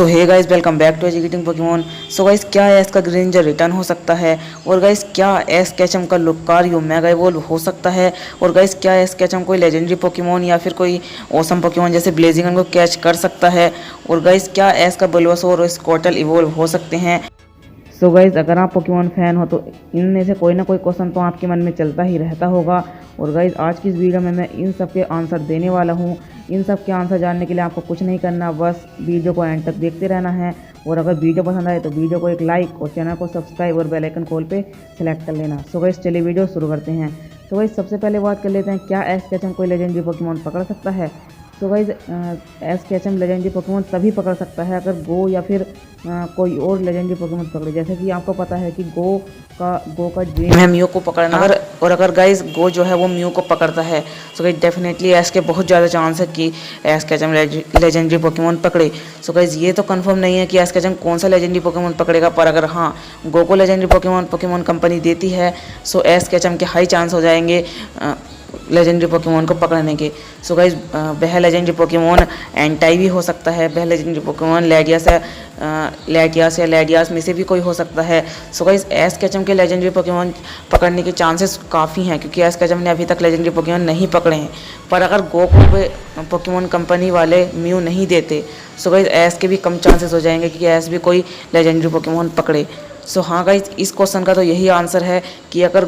So hey guys, welcome back to educating Pokemon. So guys, क्या Ash का Greninja return हो सकता है? और गाइस, क्या एस कैचम का लुकारियो मेगा इवोल्व हो सकता है? और गाइस, क्या एस कैचम कोई लेजेंडरी पोकेमॉन या फिर कोई ऑसम पोकेमॉन जैसे ब्लेजिंगन को कैच कर सकता है? और गाइस, क्या एस का बल्बासोर और स्क्वाटल इवोल्व हो सकते हैं? सो गाइज, अगर आप पोकेमॉन फ़ैन हो तो इनमें से कोई ना कोई क्वेश्चन तो आपके मन में चलता ही रहता होगा। और गाइज, आज की इस वीडियो में मैं इन सब के आंसर देने वाला हूँ। इन सब के आंसर जानने के लिए आपको कुछ नहीं करना, बस वीडियो को एंड तक देखते रहना है। और अगर वीडियो पसंद आए तो वीडियो को एक लाइक और चैनल को सब्सक्राइब और बेल आइकन कॉल पे सेलेक्ट कर लेना। सो गाइज, चलिए वीडियो शुरू करते हैं। सो गाइज, सबसे पहले बात कर लेते हैं, क्या एस कैचम कोई लेजेंडरी पोकेमॉन पकड़ सकता है? तो गाइज, एस कैचम लेजेंडरी पोकेमॉन तभी पकड़ सकता है अगर गो या फिर कोई और लेजेंडरी पोकेमॉन पकड़े। जैसे कि आपको पता है कि गो का ड्रीम है म्यू को पकड़ना। अगर गाइज गो जो है वो म्यू को पकड़ता है तो गाइज डेफिनेटली एस के बहुत ज़्यादा चांस है कि एस कैचम लेजेंडरी पोकेमॉन पकड़े। सो गाइज, ये तो कंफर्म नहीं है कि एस कैचम कौन सा लेजेंडरी पोकेमॉन पकड़ेगा, पर अगर हाँ गो को लेजेंडरी पोकेमॉन कंपनी देती है सो एस कैचम के हाई चांस हो जाएंगे लेजेंडरी पोकेमॉन को पकड़ने के। सो गाइज, वह लेजेंडरी पोकेमॉन एंटाई भी हो सकता है, वह लेजेंडरी पोकेमॉन लैटियास या लैडियास में से भी कोई हो सकता है। सो गाइज, एस कैचम के लेजेंडरी पोकेमॉन पकड़ने के चांसेस काफ़ी हैं क्योंकि एस कैचम ने अभी तक लेजेंडरी पोकेमॉन नहीं पकड़े हैं। पर अगर गो को पोकेमॉन कंपनी वाले म्यू नहीं देते सो गाइज एस के भी कम चांसेस हो जाएंगे कि एस भी कोई लेजेंडरी पोकेमॉन पकड़े। सो हाँ गाइज, इस क्वेश्चन का तो यही आंसर है कि अगर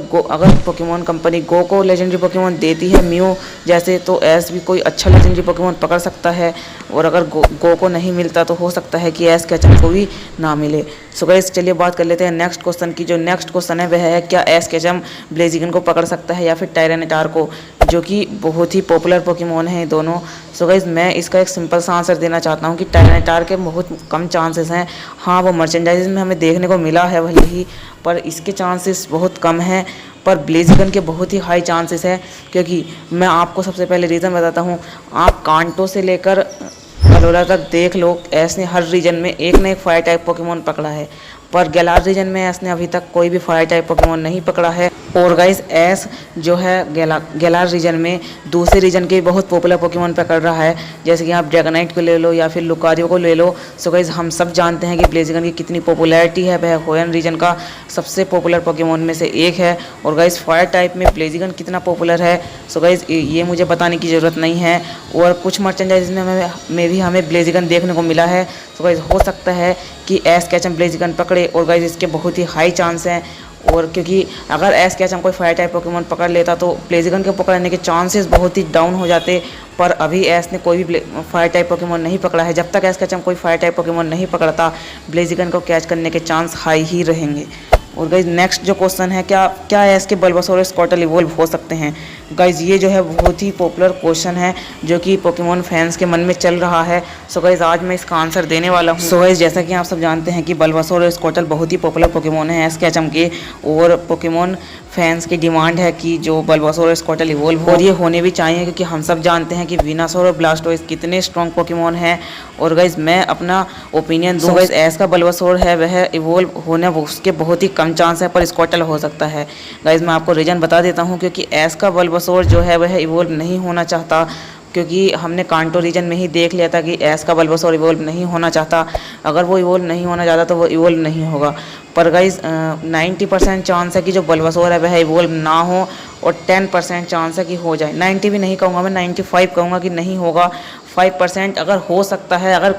पोकेमॉन कंपनी गो को लेजेंडरी पोकेमॉन देती है म्यू जैसे, तो एस भी कोई अच्छा लेजेंडरी पोकेमॉन पकड़ सकता है। और अगर गो को नहीं मिलता तो हो सकता है कि एस कैचम को भी ना मिले। सो गाइज, चलिए बात कर लेते हैं नेक्स्ट क्वेश्चन की। जो नेक्स्ट क्वेश्चन है वह है, क्या एस कैचम ब्लेजिगन को पकड़ सकता है या फिर टायरेनिटार को, जो कि बहुत ही पॉपुलर पोकेमॉन है दोनों। सो गाइज, मैं इसका एक सिंपल सा आंसर देना चाहता हूँ कि टायरेनिटार के बहुत कम चांसेस हैं। हाँ, वो मर्चेंडाइज में हमें देखने को मिला है भले ही, पर इसके चांसेस बहुत कम हैं। पर ब्लेजिगन के बहुत ही हाई चांसेस है क्योंकि मैं आपको सबसे पहले रीज़न बताता हूँ। आप कांटो से लेकर अलोला तक देख लो, एस ने हर रीजन में एक ना एक फायर टाइप पोकेमॉन पकड़ा है, पर गैलार रीजन में एस ने अभी तक कोई भी फायर टाइप पोकेमॉन नहीं पकड़ा है। और गाइस, एस जो है गैलार रीजन में दूसरे रीजन के बहुत पॉपुलर पोकेमॉन पकड़ रहा है, जैसे कि आप ड्रैगनाइट को ले लो या फिर लुकारियो को ले लो। सो गाइस, हम सब जानते हैं कि ब्लेजिगन की कितनी पॉपुलैरिटी है, वह होयन रीजन का सबसे पॉपुलर पोकेमॉन में से एक है। और गाइस, फायर टाइप में ब्लेजिगन कितना पॉपुलर है सो गाइस ये मुझे बताने की ज़रूरत नहीं है। और कुछ मर्चेंडाइज में भी हमें ब्लेजिगन देखने को मिला है। सो गाइस, हो सकता है कि एस कैचम ब्लेजिगन पकड़े, और गाइस इसके बहुत ही हाई चांस हैं। और क्योंकि अगर एस कैचम कोई फायर टाइप पोकेमॉन पकड़ लेता तो ब्लेजिगन के पकड़ने के चांसेस बहुत ही डाउन हो जाते, पर अभी एस ने कोई भी फायर टाइप पोकेमॉन नहीं पकड़ा है। जब तक एस कैचम कोई फायर टाइप पोकेमॉन नहीं पकड़ता, ब्लेजिगन को कैच करने के चांस हाई ही रहेंगे। और गाइज, नेक्स्ट जो क्वेश्चन है, क्या एस के बल्बासोर और स्क्वाटल इवोल्व हो सकते हैं? गाइज, ये जो है बहुत ही पॉपुलर क्वेश्चन है जो कि पोकेमॉन फैंस के मन में चल रहा है। सो गाइज, आज मैं इसका आंसर देने वाला हूँ। सो गाइज, जैसा कि आप सब जानते हैं कि बल्बासोर और स्क्वाटल बहुत ही पॉपुलर पोकेमॉन है एस कैचम के, और पोकेमॉन फैंस की डिमांड है कि जो बल्बासोर और स्क्वाटल इवोल्व हो, और ये होने भी चाहिए क्योंकि हम सब जानते हैं कि विनासोर और ब्लास्टोइस कितने स्ट्रॉन्ग पोकेमॉन हैं। और गाइज, मैं अपना ओपिनियन दूँ, गाइज एस का बल्बासोर है वह इवोल्व होने उसके बहुत ही कम चांस है, पर स्क्वाटल हो सकता है। गाइज, मैं आपको रीज़न बता देता हूँ, क्योंकि एस का बल्बासोर जो है वह इवोल्व नहीं होना चाहता, क्योंकि हमने कांटो रीजन में ही देख लिया था कि एस का बल्बासोर इवोल्व नहीं होना चाहता। अगर वो इवोल्व नहीं होना चाहता तो वो इवोल्व नहीं होगा। पर गाइज, 90% चांस है कि जो बल्बासोर है वह इवोल्व ना हो, और 10% चांस है कि हो जाए। 90 भी नहीं कहूँगा मैं, 95 कहूँगा कि नहीं होगा। 5% अगर हो सकता है, अगर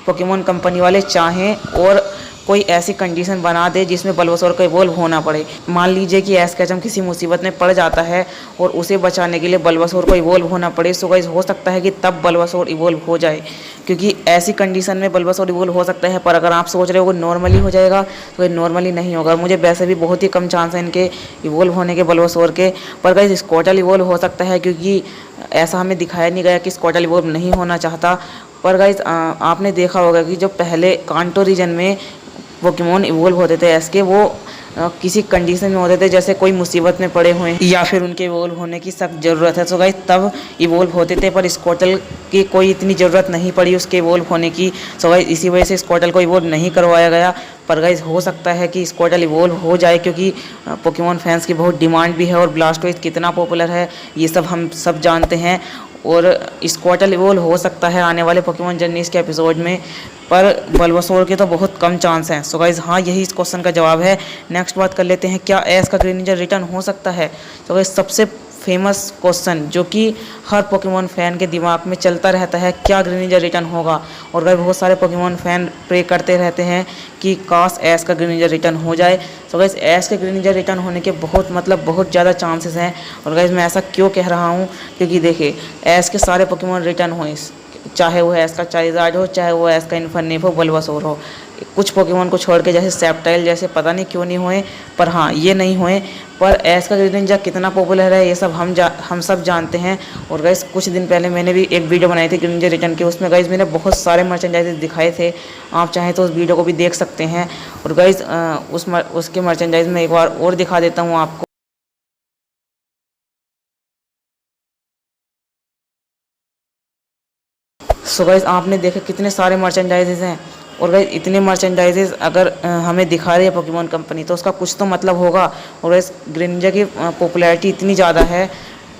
पोकेमॉन कंपनी वाले चाहें और कोई ऐसी कंडीशन बना दे जिसमें बल्बासोर को इवोल्व होना पड़े। मान लीजिए कि एस कैचम किसी मुसीबत में पड़ जाता है और उसे बचाने के लिए बल्बासोर को इवोल्व होना पड़े, सो गाइस हो सकता है कि तब बल्बासोर इवोल्व हो जाए, क्योंकि ऐसी कंडीशन में बल्बासोर इवोल्व हो सकता है। पर अगर आप सोच रहे हो कि नॉर्मली हो जाएगा तो ये नॉर्मली नहीं होगा। मुझे वैसे भी बहुत ही कम चांस है इनके इवोल्व होने के बल्बासोर के। पर गाइस, स्क्वाटल इवोल्व हो सकता है क्योंकि ऐसा हमें दिखाया नहीं गया कि स्क्वाटल इवोल्व नहीं होना चाहता। पर गाइस, आपने देखा होगा कि जो पहले कांटो रीजन में पोकेमॉन इवोल्व होते थे एस के, वो किसी कंडीशन में होते थे, जैसे कोई मुसीबत में पड़े हुए या फिर उनके इवोल्व होने की सख्त ज़रूरत है। सो गाइस, तब इवोल्व होते थे, पर स्क्वाटल की कोई इतनी ज़रूरत नहीं पड़ी उसके इवोल्व होने की। सो गाइस, इसी वजह से स्क्वाटल को इवोल्व नहीं करवाया गया। पर गाइस, हो सकता है कि स्क्वाटल इवोल्व हो जाए क्योंकि पोकेमॉन फैंस की बहुत डिमांड भी है, और ब्लास्टोइस कितना पॉपुलर है ये सब हम सब जानते हैं। और स्क्वाटल इवोल्व हो सकता है आने वाले पोकेमॉन जर्नीज के एपिसोड में, पर बल्बासोर के तो बहुत कम चांस हैं। सो गाइज हाँ, यही इस क्वेश्चन का जवाब है। नेक्स्ट बात कर लेते हैं, क्या एस का ग्रेनिंजर रिटर्न हो सकता है। तो गाइज सबसे फेमस क्वेश्चन जो कि हर पोकेमॉन फ़ैन के दिमाग में चलता रहता है, क्या ग्रेनिंजर रिटर्न होगा। और गाइस बहुत सारे पोकेमॉन फ़ैन प्रे करते रहते हैं कि काश एस का ग्रेनिंजर रिटर्न हो जाए। तो गाइस एस के ग्रेनिंजर रिटर्न होने के बहुत ज़्यादा चांसेस हैं। और गाइस मैं ऐसा क्यों कह रहा हूँ, क्योंकि देखिए एस के सारे पोकेमॉन रिटर्न हुए, चाहे वो एस का चारिज़ार्ड हो, चाहे वो एस का इन्फर्नेप हो, बल्बासोर हो। कुछ पोकेमॉन को छोड़ के जैसे सेप्टाइल जैसे पता नहीं क्यों नहीं हुए, पर हाँ ये नहीं हुए। पर एस का ग्रेनिंजर कितना पॉपुलर है ये सब हम सब जानते हैं। और गाइस कुछ दिन पहले मैंने भी एक वीडियो बनाई थी ग्रेनिंजर रिटर्न की, उसमें गाइस मैंने बहुत सारे मर्चेंडाइज दिखाए थे। आप चाहें तो उस वीडियो को भी देख सकते हैं। और गाइस उसके मर्चेंडाइज में एक बार और दिखा देता हूँ आपको। सो गाइस आपने देखा कितने सारे मर्चेंडाइजेज हैं। और गाइस इतने मर्चेंडाइजेज अगर हमें दिखा रही है पोकेमॉन कंपनी, तो उसका कुछ तो मतलब होगा। और गाइस ग्रेनिंजर की पॉपुलैरिटी इतनी ज़्यादा है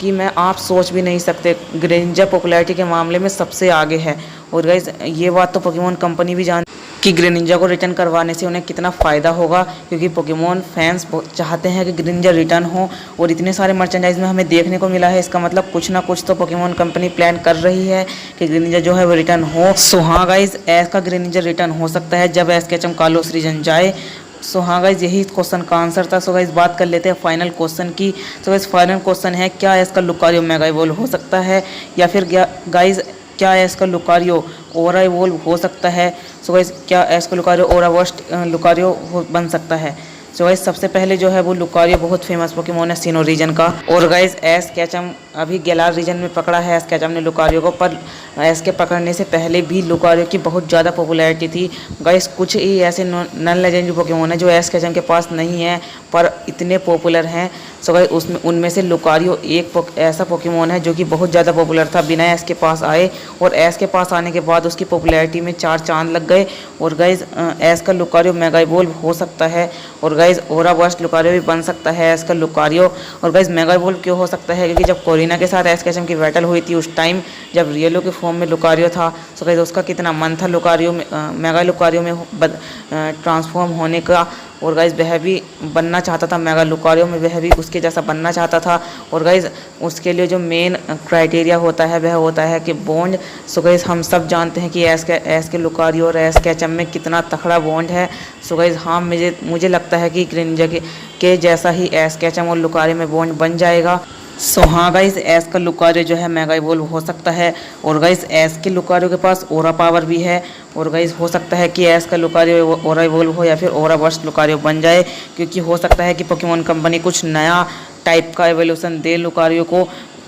कि आप सोच भी नहीं सकते, ग्रेनिंजर पॉपुलैरिटी के मामले में सबसे आगे है। और गाइस ये बात तो पोकेमॉन कंपनी भी जानती कि ग्रेनिंजर को रिटर्न करवाने से उन्हें कितना फ़ायदा होगा, क्योंकि पोकेमॉन फैंस चाहते हैं कि ग्रेनिंजर रिटर्न हो। और इतने सारे मर्चेंडाइज में हमें देखने को मिला है, इसका मतलब कुछ ना कुछ तो पोकेमॉन कंपनी प्लान कर रही है कि ग्रेनिंजर जो है वो रिटर्न हो। सो हाँ गाइज, एस का ग्रेनिंजर रिटर्न हो सकता है जब एस केचम कालोस रीजन जाए। सो हाँ गाइज, यही क्वेश्चन का आंसर था। सो गाइज बात कर लेते हैं फाइनल क्वेश्चन की। सो गाइज फाइनल क्वेश्चन है, क्या इसका लुकारियो मेगा इवॉल्व हो सकता है, या फिर गाइज क्या इसका लुकारियो ओरा इवॉल्व हो सकता है। सो गाइज क्या इसका लुकारियो ओरा वर्स्ट लुकारियो बन सकता है। सो गाइज सबसे पहले जो है वो लुकारियो बहुत फेमस पोकेमॉन है सीनो रीजन का। और गाइज एस केचम अभी गैलार रीजन में पकड़ा है एस केचम ने लुकारियो को, पर एस के पकड़ने से पहले भी लुकारियो की बहुत ज़्यादा पॉपुलैरिटी थी। गाइज कुछ ही ऐसे नॉन लेजेंडरी पोकेमॉन है जो एस केचम के पास नहीं है पर इतने पॉपुलर हैं। सो गाइज उनमें से लुकारियो एक ऐसा पोकेमॉन है जो कि बहुत ज़्यादा पॉपुलर था बिना एस के पास आए, और एस के पास आने के बाद उसकी पॉपुलैरिटी में 4 चांद लग गए। और गाइज एस का लुकारियो मेगा इवॉल्व हो सकता है, और गाइज ओरा बर्स्ट लुकारियो भी बन सकता है एस का लुकारियो। और गाइज मेगा इवॉल्व क्यों हो सकता है, क्योंकि जब कोरिना के साथ एस केचम की बैटल हुई थी उस टाइम जब रियलो के फॉर्म में लुकारियो था, तो गाइज उसका कितना मन था लुकारियो में मेगा लुकारियो में ट्रांसफॉर्म होने का। और गाइज वह भी बनना चाहता था मेगा लुकारियो में, वह भी उसके जैसा बनना चाहता था। और गाइज उसके लिए जो मेन क्राइटेरिया होता है वह होता है कि बॉन्ड। सो गाइज हम सब जानते हैं कि एस के लुकारियो और एस केचम में कितना तगड़ा बॉन्ड है। सो गाइज हाँ, मुझे लगता है कि ग्रेनिंजर के जैसा ही एस केचम और लुकारियो में बॉन्ड बन जाएगा। सो हाँ गाइस, एस का लुकारियो जो है मेगा इवॉल्व हो सकता है। और गाइस एस के लुकारियो के पास ओरा पावर भी है, और गाइस हो सकता है कि एस का लुकारियो ओरा इवॉल्व हो या फिर ओरा बर्स्ट लुकारियो बन जाए, क्योंकि हो सकता है कि पोकेमॉन कंपनी कुछ नया टाइप का एवोल्यूशन दे लुकारियो को,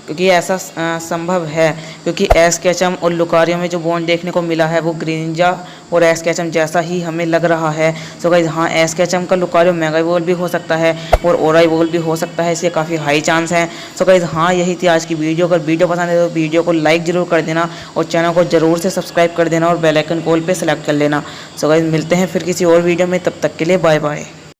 क्योंकि ऐसा संभव है। क्योंकि एस केचम और लुकारियो में जो बॉन्ड देखने को मिला है वो ग्रेनिंजा और एस केचम जैसा ही हमें लग रहा है। सो गाइस हाँ, एस केचम का लुकारियो मेगा इवॉल्व भी हो सकता है और ओरा इवॉल्व भी हो सकता है, इसके काफ़ी हाई चांस हैं। सो गाइस हाँ, यही थी आज की वीडियो। अगर वीडियो पसंद है तो वीडियो को लाइक ज़रूर कर देना और चैनल को ज़रूर से सब्सक्राइब कर देना और बेल आइकन कॉल पर सेलेक्ट कर लेना। सो गाइस मिलते हैं फिर किसी और वीडियो में, तब तक के लिए बाय बाय।